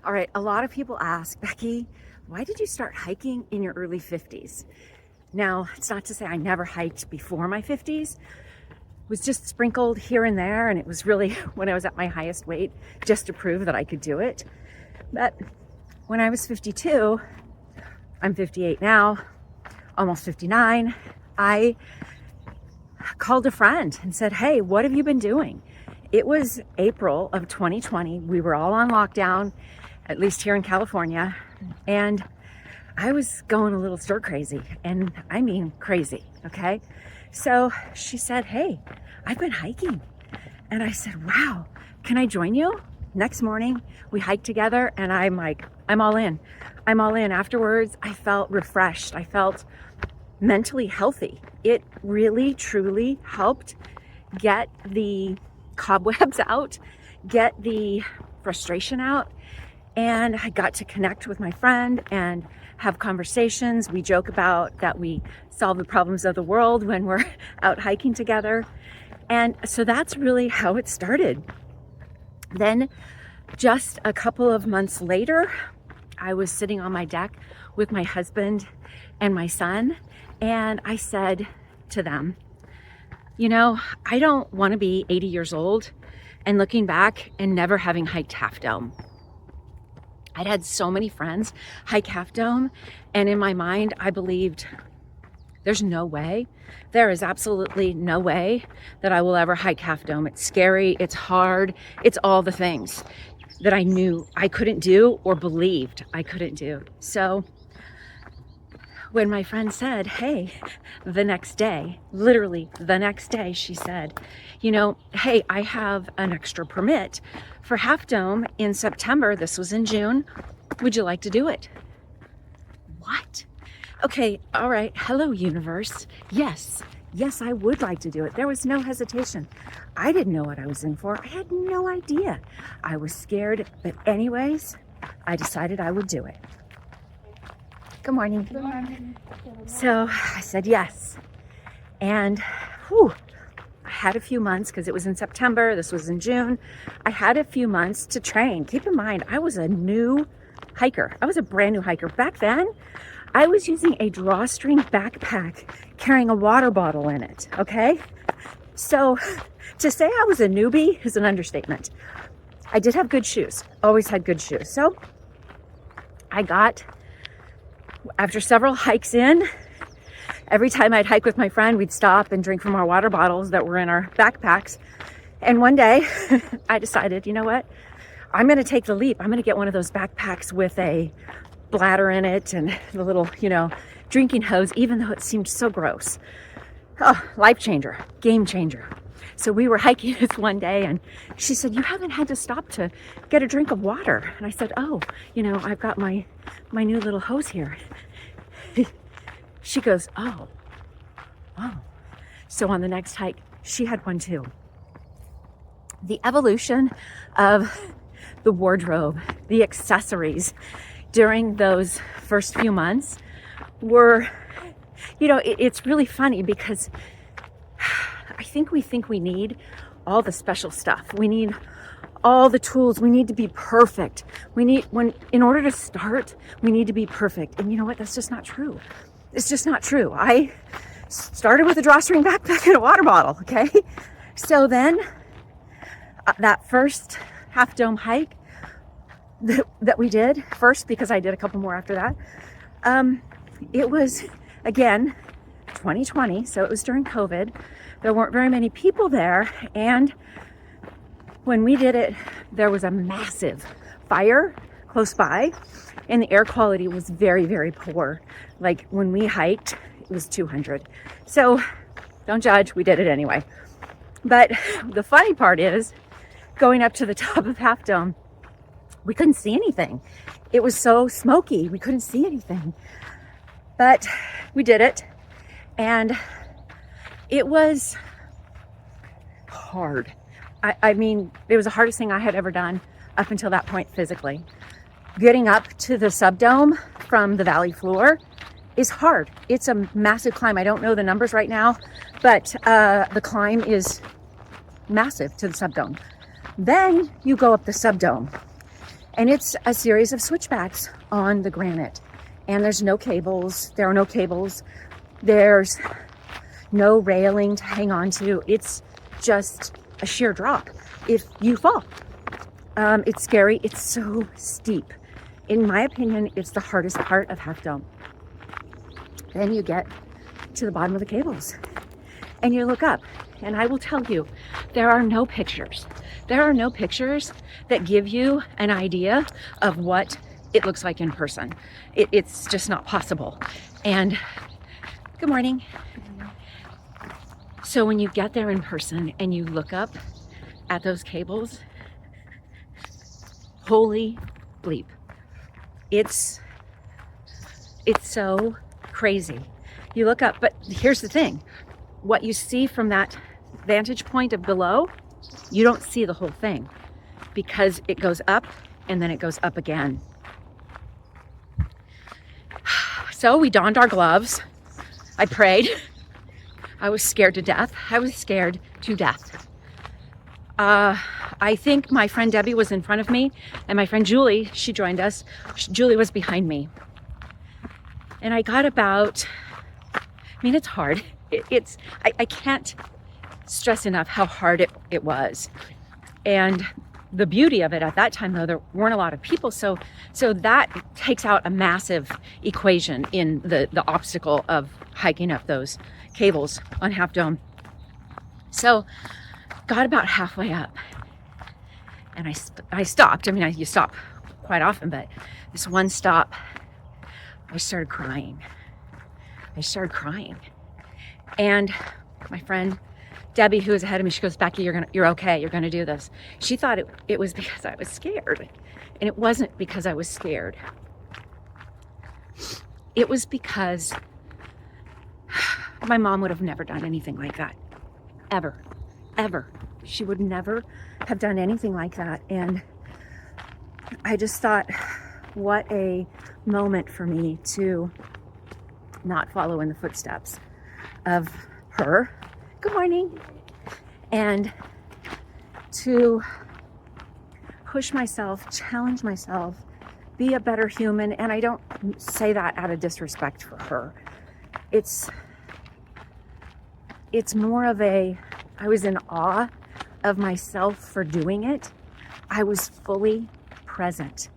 All right, a lot of people ask, Becky, why did you start hiking in your early 50s? Now, it's not to say I never hiked before my 50s. It was just sprinkled here and there, and it was really when I was at my highest weight, just to prove that I could do it. But when I was 52, I'm 58 now, almost 59, I called a friend and said, hey, what have you been doing? It was April of 2020. We were all on lockdown, at least here in California, and I was going a little stir crazy, and I mean crazy, okay? So she said, hey, I've been hiking. And I said, wow, can I join you? Next morning, we hiked together, and I'm like, I'm all in. I'm all in. Afterwards, I felt refreshed. I felt mentally healthy. It really, truly helped get the cobwebs out, get the frustration out, and I got to connect with my friend and have conversations. We joke about that we solve the problems of the world when we're out hiking together. And so that's really how it started. Then just a couple of months later, I was sitting on my deck with my husband and my son, and I said to them, you know, I don't want to be 80 years old and looking back and never having hiked Half Dome. I'd had so many friends hike Half Dome, and in my mind, I believed there's no way, there is absolutely no way that I will ever hike Half Dome. It's scary, it's hard, it's all the things that I knew I couldn't do or believed I couldn't do. So when my friend said, hey, the next day, literally the next day, she said, you know, hey, I have an extra permit for Half Dome in September. This was in June. Would you like to do it? What? Okay, all right. Hello, universe. Yes, I would like to do it. There was no hesitation. I didn't know what I was in for. I had no idea. I was scared, but anyways, I decided I would do it. Good morning. Good morning. So I said yes. And whew, I had a few months because it was in September. This was in June. I had a few months to train. Keep in mind, I was a new hiker. I was a brand new hiker. Back then, I was using a Drawstring backpack carrying a water bottle in it, okay? So to say I was a newbie is an understatement. I did have good shoes, always had good shoes. So I got, after several hikes in, every time I'd hike with my friend, we'd stop and drink from our water bottles that were in our backpacks. And one day I decided, you know what? I'm going to take the leap. I'm going to get one of those backpacks with a bladder in it and the little, drinking hose, even though it seemed so gross. Oh, life changer, game changer. So we were hiking this one day, and she said, you haven't had to stop to get a drink of water. And I said, oh, I've got my new little hose here. She goes, oh. So on the next hike, she had one too. The evolution of the wardrobe, the accessories during those first few months were, it's really funny because I think we need all the special stuff. We need all the tools. We need to be perfect. In order to start, we need to be perfect. And you know what? That's just not true. It's just not true. I started with a drawstring backpack and a water bottle, okay? So then that first Half Dome hike that we did first, because I did a couple more after that, it was, again, 2020, so it was during COVID. There weren't very many people there, and when we did it, there was a massive fire close by, and the air quality was very, very poor. Like when we hiked, it was 200. So don't judge, we did it anyway. But the funny part is, going up to the top of Half Dome, we couldn't see anything. It was so smoky, we couldn't see anything. But we did it, and it was hard. I mean, it was the hardest thing I had ever done up until that point physically. Getting up to the subdome from the valley floor is hard. It's a massive climb. I don't know the numbers right now, but the climb is massive to the subdome. Then you go up the subdome, And it's a series of switchbacks on the granite. And there's no cables. There are no cables. There's no railing to hang on to. It's just a sheer drop if you fall. It's scary. It's so steep. In my opinion, it's the hardest part of Half Dome. Then you get to the bottom of the cables and you look up, and I will tell you, there are no pictures. There are no pictures that give you an idea of what it looks like in person. It's just not possible. And good morning. So when you get there in person and you look up at those cables, holy bleep. It's so crazy. You look up, but here's the thing. What you see from that vantage point of below, you don't see the whole thing because it goes up and then it goes up again. So we donned our gloves. I prayed. I was scared to death. I was scared to death. I think my friend Debbie was in front of me, and my friend Julie, she joined us. Julie was behind me. And I got about, it's hard. I can't stress enough how hard it was. And the beauty of it at that time, though, there weren't a lot of people. So that takes out a massive equation in the obstacle of hiking up those cables on Half Dome. So got about halfway up and I stopped. You stop quite often, but this one stop, I started crying. And my friend Debbie, who was ahead of me, she goes, Becky, you're okay. You're going to do this. She thought it was because I was scared. And it wasn't because I was scared. It was because my mom would have never done anything like that. Ever. She would never have done anything like that. And I just thought, what a moment for me to not follow in the footsteps of her. Good morning. And to push myself, challenge myself, be a better human. And I don't say that out of disrespect for her. It's more of I was in awe of myself for doing it. I was fully present.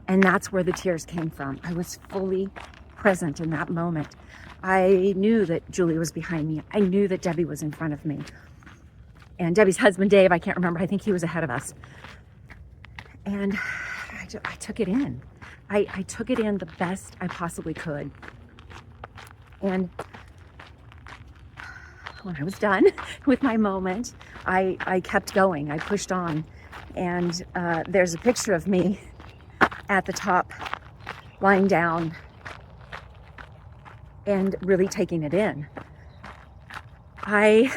And that's where the tears came from. I was fully present in that moment. I knew that Julie was behind me. I knew that Debbie was in front of me. And Debbie's husband, Dave, I can't remember. I think he was ahead of us. And I took it in. I took it in the best I possibly could. And when I was done with my moment, I kept going. I pushed on. And there's a picture of me at the top, lying down and really taking it in. I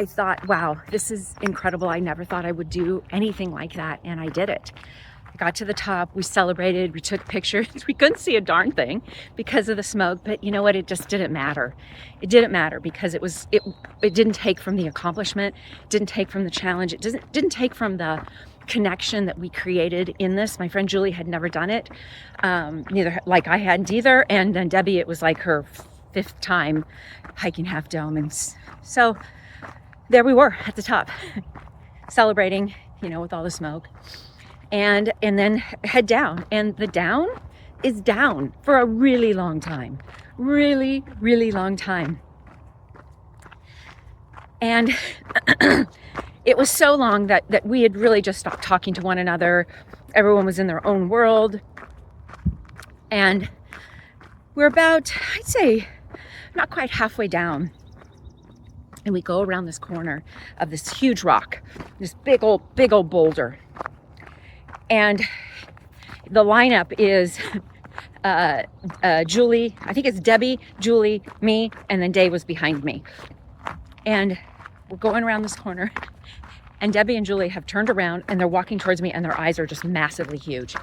thought, wow, this is incredible. I never thought I would do anything like that, and I did it. I got to the top, we celebrated, we took pictures. We couldn't see a darn thing because of the smoke, but you know what? It just didn't matter. It didn't matter because it didn't take from the accomplishment, didn't take from the challenge, it didn't take from the connection that we created in this. My friend Julie had never done it, neither like I hadn't either. And then Debbie, it was like her 5th time hiking Half Dome. And so there we were at the top, celebrating, with all the smoke. And then head down. And the down is down for a really long time. Really, really long time. And it was so long that we had really just stopped talking to one another. Everyone was in their own world. And we're about, I'd say, not quite halfway down. And we go around this corner of this huge rock, this big old boulder. And the lineup is Julie, I think it's Debbie, Julie, me, and then Dave was behind me. And we're going around this corner, and Debbie and Julie have turned around and they're walking towards me, and their eyes are just massively huge.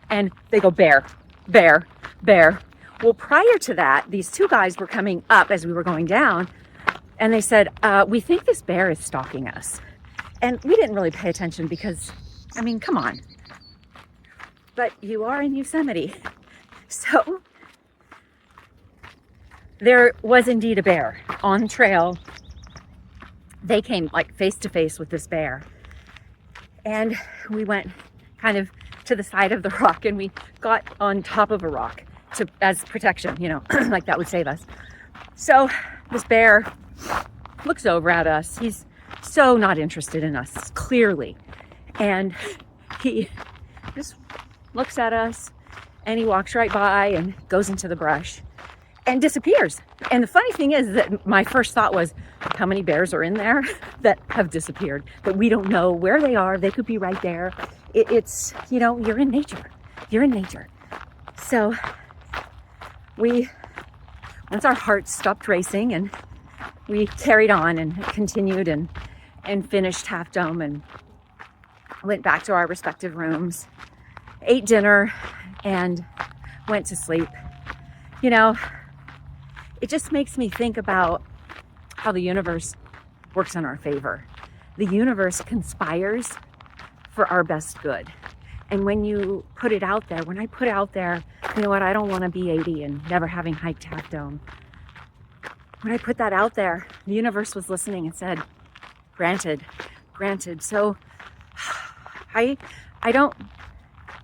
And they go, bear, bear, bear. Well, prior to that, these two guys were coming up as we were going down, and they said, we think this bear is stalking us. And we didn't really pay attention because, I mean, come on. But you are in Yosemite. So there was indeed a bear on trail. They came like face to face with this bear. And we went kind of to the side of the rock and we got on top of a rock as protection, you know, like that would save us. So this bear looks over at us. He's so not interested in us, clearly. And he just looks at us and he walks right by and goes into the brush and disappears. And the funny thing is that my first thought was, how many bears are in there that have disappeared, that we don't know where they are? They could be right there. It's, you know, you're in nature. You're in nature. So once our hearts stopped racing and we carried on and continued and finished Half Dome and went back to our respective rooms, ate dinner and went to sleep. You know, it just makes me think about how the universe works in our favor. The universe conspires for our best good. And when you put it out there, when I put out there, you know what, I don't want to be 80 and never having hiked Half Dome. When I put that out there, the universe was listening and said, granted. So I don't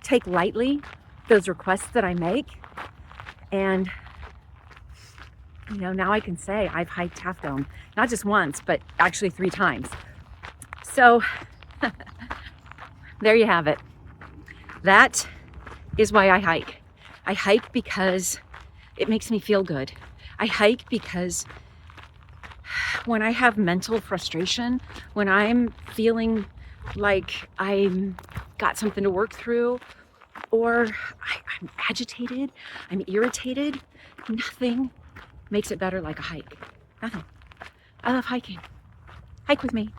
take lightly those requests that I make. And you know, now I can say I've hiked Half Dome, not just once, but actually 3 times. So there you have it. That is why I hike. I hike because it makes me feel good. I hike because when I have mental frustration, when I'm feeling like I'm got something to work through, or I'm agitated, I'm irritated, nothing makes it better like a hike. Nothing. I love hiking. Hike with me.